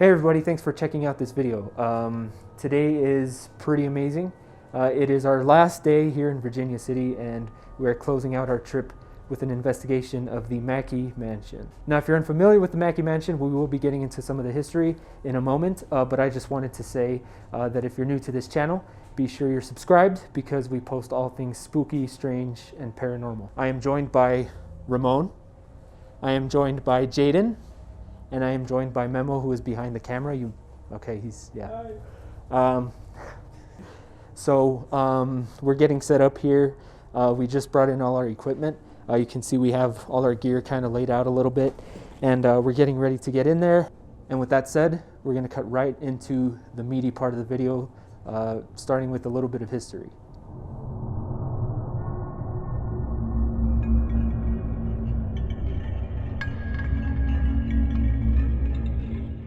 Hey everybody, thanks for checking out this video. Today is pretty amazing. It is our last day here in Virginia City and we're closing out our trip with an investigation of the Mackay Mansion. Now if you're unfamiliar with the Mackay Mansion, we will be getting into some of the history in a moment, but I just wanted to say that if you're new to this channel, be sure you're subscribed because we post all things spooky, strange, and paranormal. I am joined by Ramon, I am joined by Jaden, and I am joined by Memo, who is behind the camera. We're getting set up here. We just brought in all our equipment. You can see we have all our gear kind of laid out a little bit, and we're getting ready to get in there. And with that said, we're going to cut right into the meaty part of the video, starting with a little bit of history.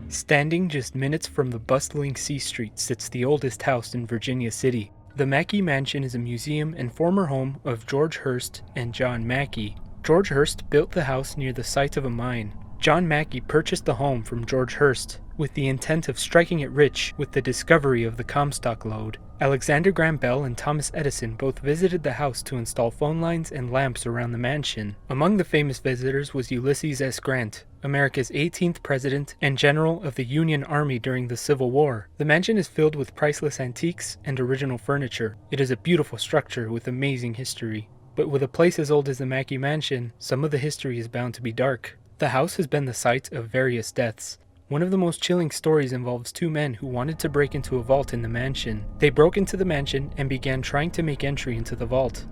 Standing just minutes from the bustling C Street sits the oldest house in Virginia City. The Mackay Mansion is a museum and former home of George Hearst and John Mackay. George Hearst built the house near the site of a mine. John Mackay purchased the home from George Hearst with the intent of striking it rich with the discovery of the Comstock lode. Alexander Graham Bell and Thomas Edison both visited the house to install phone lines and lamps around the mansion. Among the famous visitors was Ulysses S. Grant, America's 18th president and general of the Union Army during the Civil War. The mansion is filled with priceless antiques and original furniture. It is a beautiful structure with amazing history. But with a place as old as the Mackay Mansion, some of the history is bound to be dark. The house has been the site of various deaths. One of the most chilling stories involves two men who wanted to break into a vault in the mansion. They broke into the mansion and began trying to make entry into the vault.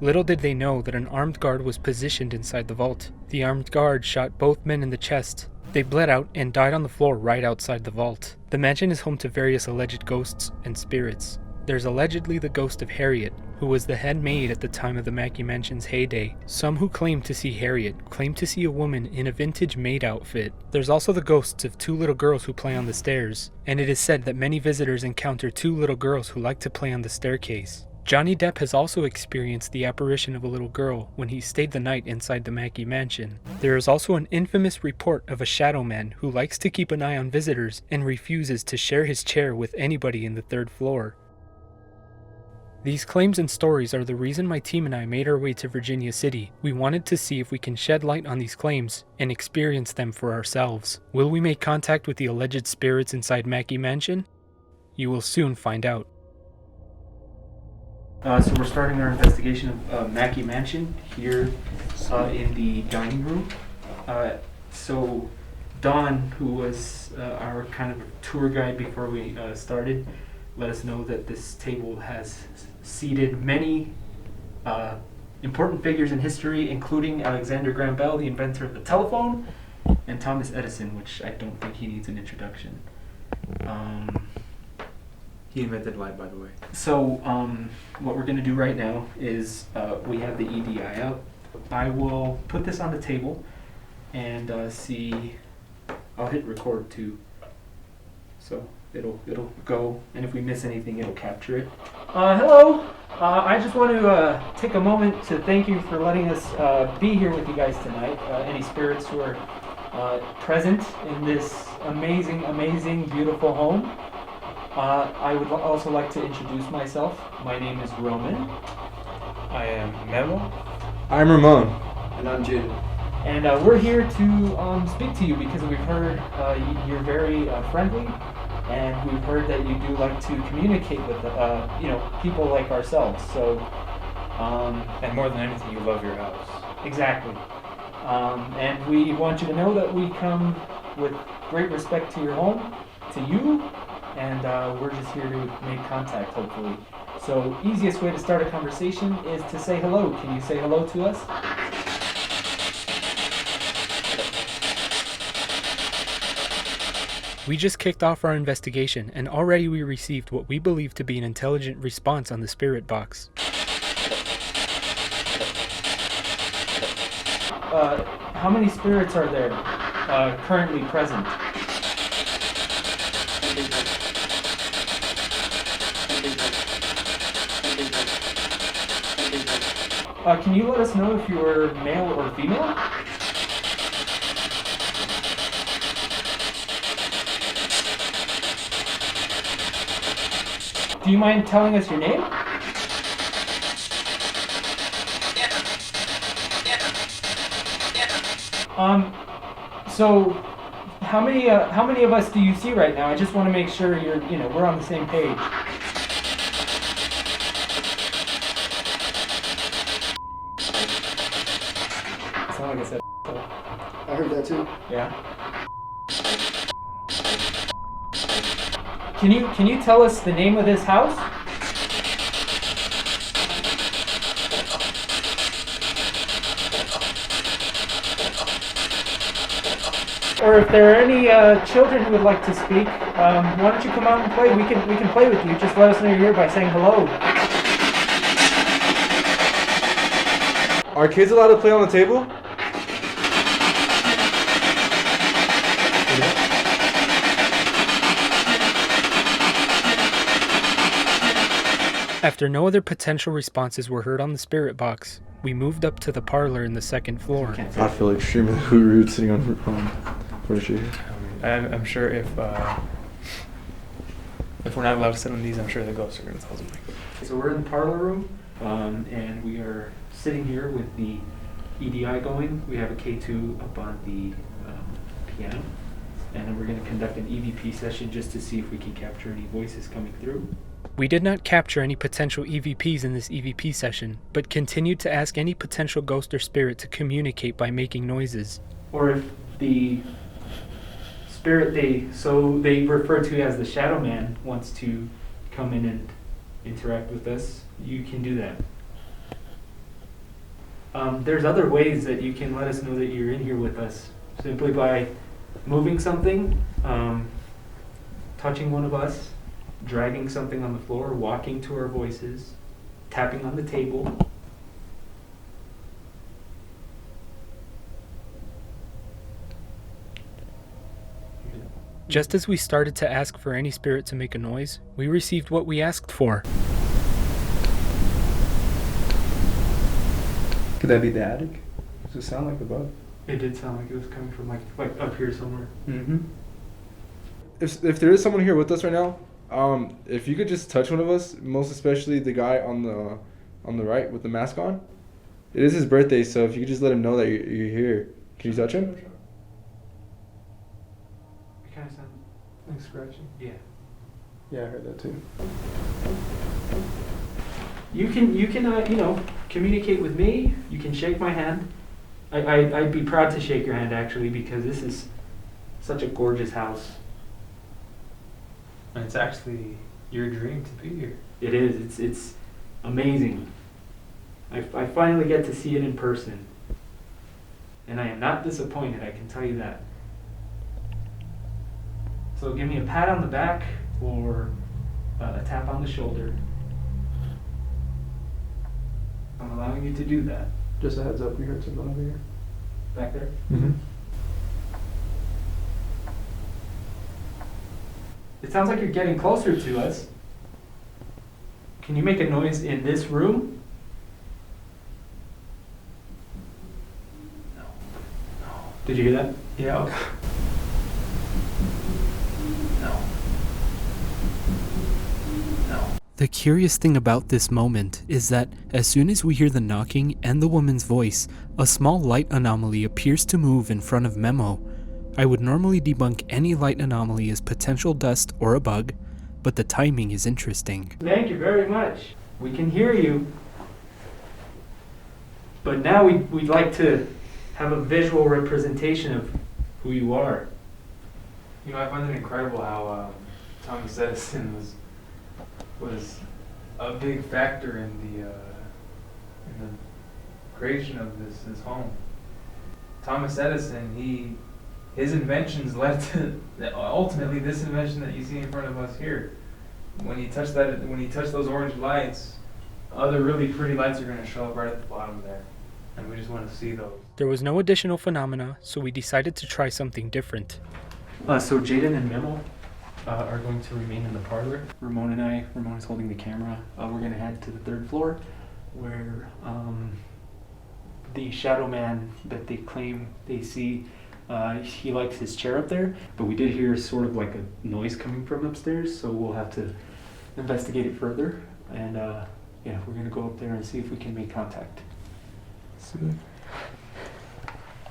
Little did they know that an armed guard was positioned inside the vault. The armed guard shot both men in the chest. They bled out and died on the floor right outside the vault. The mansion is home to various alleged ghosts and spirits. There's allegedly the ghost of Harriet, who was the head maid at the time of the Mackay Mansion's heyday. Some who claim to see Harriet claim to see a woman in a vintage maid outfit. There's also the ghosts of two little girls who play on the stairs, and it is said that many visitors encounter two little girls who like to play on the staircase. Johnny Depp has also experienced the apparition of a little girl when he stayed the night inside the Mackay Mansion. There is also an infamous report of a shadow man who likes to keep an eye on visitors and refuses to share his chair with anybody in the third floor. These claims and stories are the reason my team and I made our way to Virginia City. We wanted to see if we can shed light on these claims and experience them for ourselves. Will we make contact with the alleged spirits inside Mackay Mansion? You will soon find out. So we're starting our investigation of Mackay Mansion here in the dining room. So Don, who was our kind of tour guide before we started, let us know that this table has seated many important figures in history, including Alexander Graham Bell, the inventor of the telephone, and Thomas Edison, which I don't think he needs an introduction. He invented light, by the way. So what we're going to do right now is we have the EDI up. I will put this on the table and see. I'll hit record too. So it'll go, and if we miss anything, it'll capture it. Hello. I just want to take a moment to thank you for letting us be here with you guys tonight. Any spirits who are present in this amazing, beautiful home. I would also like to introduce myself. My name is Roman. I am Memo. I'm Ramon. And I'm Jaden. And we're here to speak to you because we've heard you're very friendly, and we've heard that you do like to communicate with people like ourselves. So, And more than anything, you love your house. exactly. And we want you to know that we come with great respect to your home, to you, and we're just here to make contact, hopefully. So, easiest way to start a conversation is to say hello. Can you say hello to us? We just kicked off our investigation, and already we received what we believe to be an intelligent response on the spirit box. How many spirits are there currently present? Can you let us know if you're male or female? Do you mind telling us your name? So how many of us do you see right now? I just want to make sure we're on the same page. Sound like I said. I heard that too. Yeah. Can you tell us the name of this house? Or if there are any children who would like to speak, why don't you come out and play? We can play with you. Just let us know you're here by saying hello. Are kids allowed to play on the table? After no other potential responses were heard on the spirit box, we moved up to the parlor in the second floor. I feel extremely rude sitting on furniture here. I'm sure if we're not allowed to sit on these, I'm sure the ghosts are going to tell us. So we're in the parlor room, and we are sitting here with the EDI going. We have a K2 up on the piano, and then we're going to conduct an EVP session just to see if we can capture any voices coming through. We did not capture any potential EVPs in this EVP session, but continued to ask any potential ghost or spirit to communicate by making noises. Or if the spirit they refer to as the Shadow Man wants to come in and interact with us, you can do that. There's other ways that you can let us know that you're in here with us, simply by moving something, touching one of us, dragging something on the floor, walking to our voices, tapping on the table. Just as we started to ask for any spirit to make a noise, we received what we asked for. Could that be the attic? Does it sound like above? It did sound like it was coming from like up here somewhere. Mm-hmm. If there is someone here with us right now, if you could just touch one of us, most especially the guy on the right with the mask on. It is his birthday, so if you could just let him know that you're here. Can you touch him? It kind of sounds Like scratching? yeah. Yeah, I heard that too. You can communicate with me. You can shake my hand. I'd be proud to shake your hand actually, because this is such a gorgeous house. And it's actually your dream to be here. It is. It's amazing. I finally get to see it in person, and I am not disappointed. I can tell you that. So give me a pat on the back or a tap on the shoulder. I'm allowing you to do that. Just a heads up, we heard something over here. Back there. Mm-hmm. It sounds like you're getting closer to us. Can you make a noise in this room? No. Did you hear that? Yeah. No. The curious thing about this moment is that as soon as we hear the knocking and the woman's voice, a small light anomaly appears to move in front of Memo. I would normally debunk any light anomaly as potential dust or a bug, but the timing is interesting. Thank you very much. We can hear you. But now we'd like to have a visual representation of who you are. You know, I find it incredible how Thomas Edison was a big factor in the creation of this home. Thomas Edison, his inventions led to ultimately this invention that you see in front of us here. When he touched those orange lights, other really pretty lights are going to show up right at the bottom there, and we just want to see those. There was no additional phenomena, so we decided to try something different. So Jaden and Memo are going to remain in the parlor. Ramon is holding the camera. We're going to head to the third floor, where the shadow man that they claim they see, he likes his chair up there, but we did hear sort of like a noise coming from upstairs, so we'll have to investigate it further, and yeah, we're gonna go up there and see if we can make contact. See.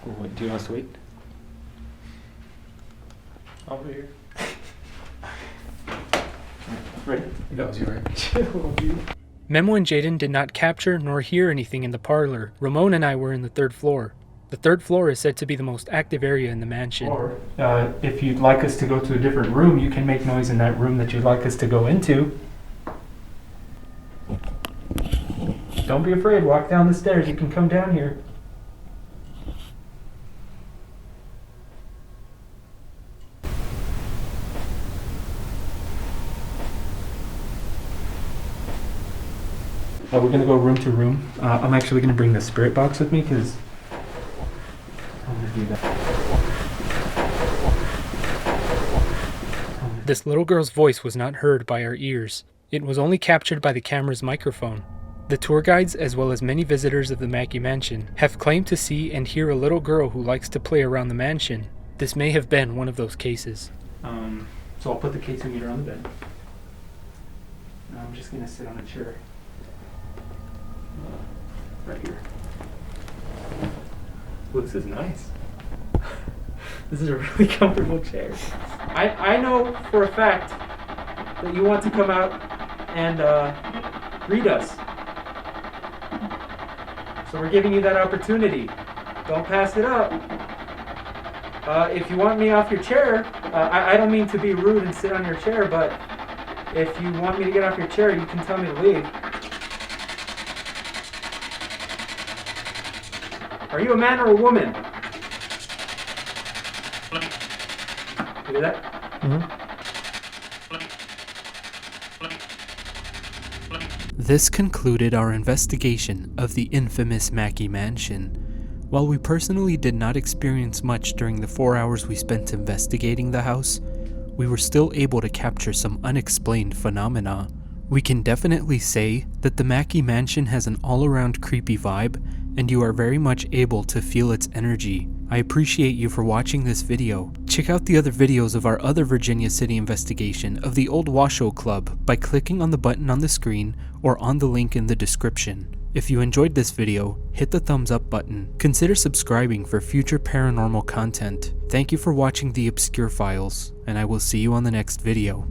Oh, what, do you want us to wait? I'll be here. Ready? That was you, right? Memo and Jaden did not capture nor hear anything in the parlor. Ramon and I were in the third floor. The third floor is said to be the most active area in the mansion. Or If you'd like us to go to a different room, you can make noise in that room that you'd like us to go into. Don't be afraid, walk down the stairs, you can come down here. We're gonna go room to room. I'm actually gonna bring the spirit box with me because I'm gonna do that. This little girl's voice was not heard by our ears. It was only captured by the camera's microphone. The tour guides, as well as many visitors of the Mackay Mansion, have claimed to see and hear a little girl who likes to play around the mansion. This may have been one of those cases. So I'll put the K2 meter on the bed. Now I'm just gonna sit on a chair. Right here. Well, this is nice. This is a really comfortable chair. I know for a fact that you want to come out and read us. So we're giving you that opportunity. Don't pass it up. If you want me off your chair, I don't mean to be rude and sit on your chair, but if you want me to get off your chair, you can tell me to leave. Are you a man or a woman? You hear that? This concluded our investigation of the infamous Mackay Mansion. While we personally did not experience much during the 4 hours we spent investigating the house, we were still able to capture some unexplained phenomena. We can definitely say that the Mackay Mansion has an all-around creepy vibe, and you are very much able to feel its energy. I appreciate you for watching this video. Check out the other videos of our other Virginia City investigation of the Old Washoe Club by clicking on the button on the screen or on the link in the description. If you enjoyed this video, hit the thumbs up button. Consider subscribing for future paranormal content. Thank you for watching the Obscure Files, and I will see you on the next video.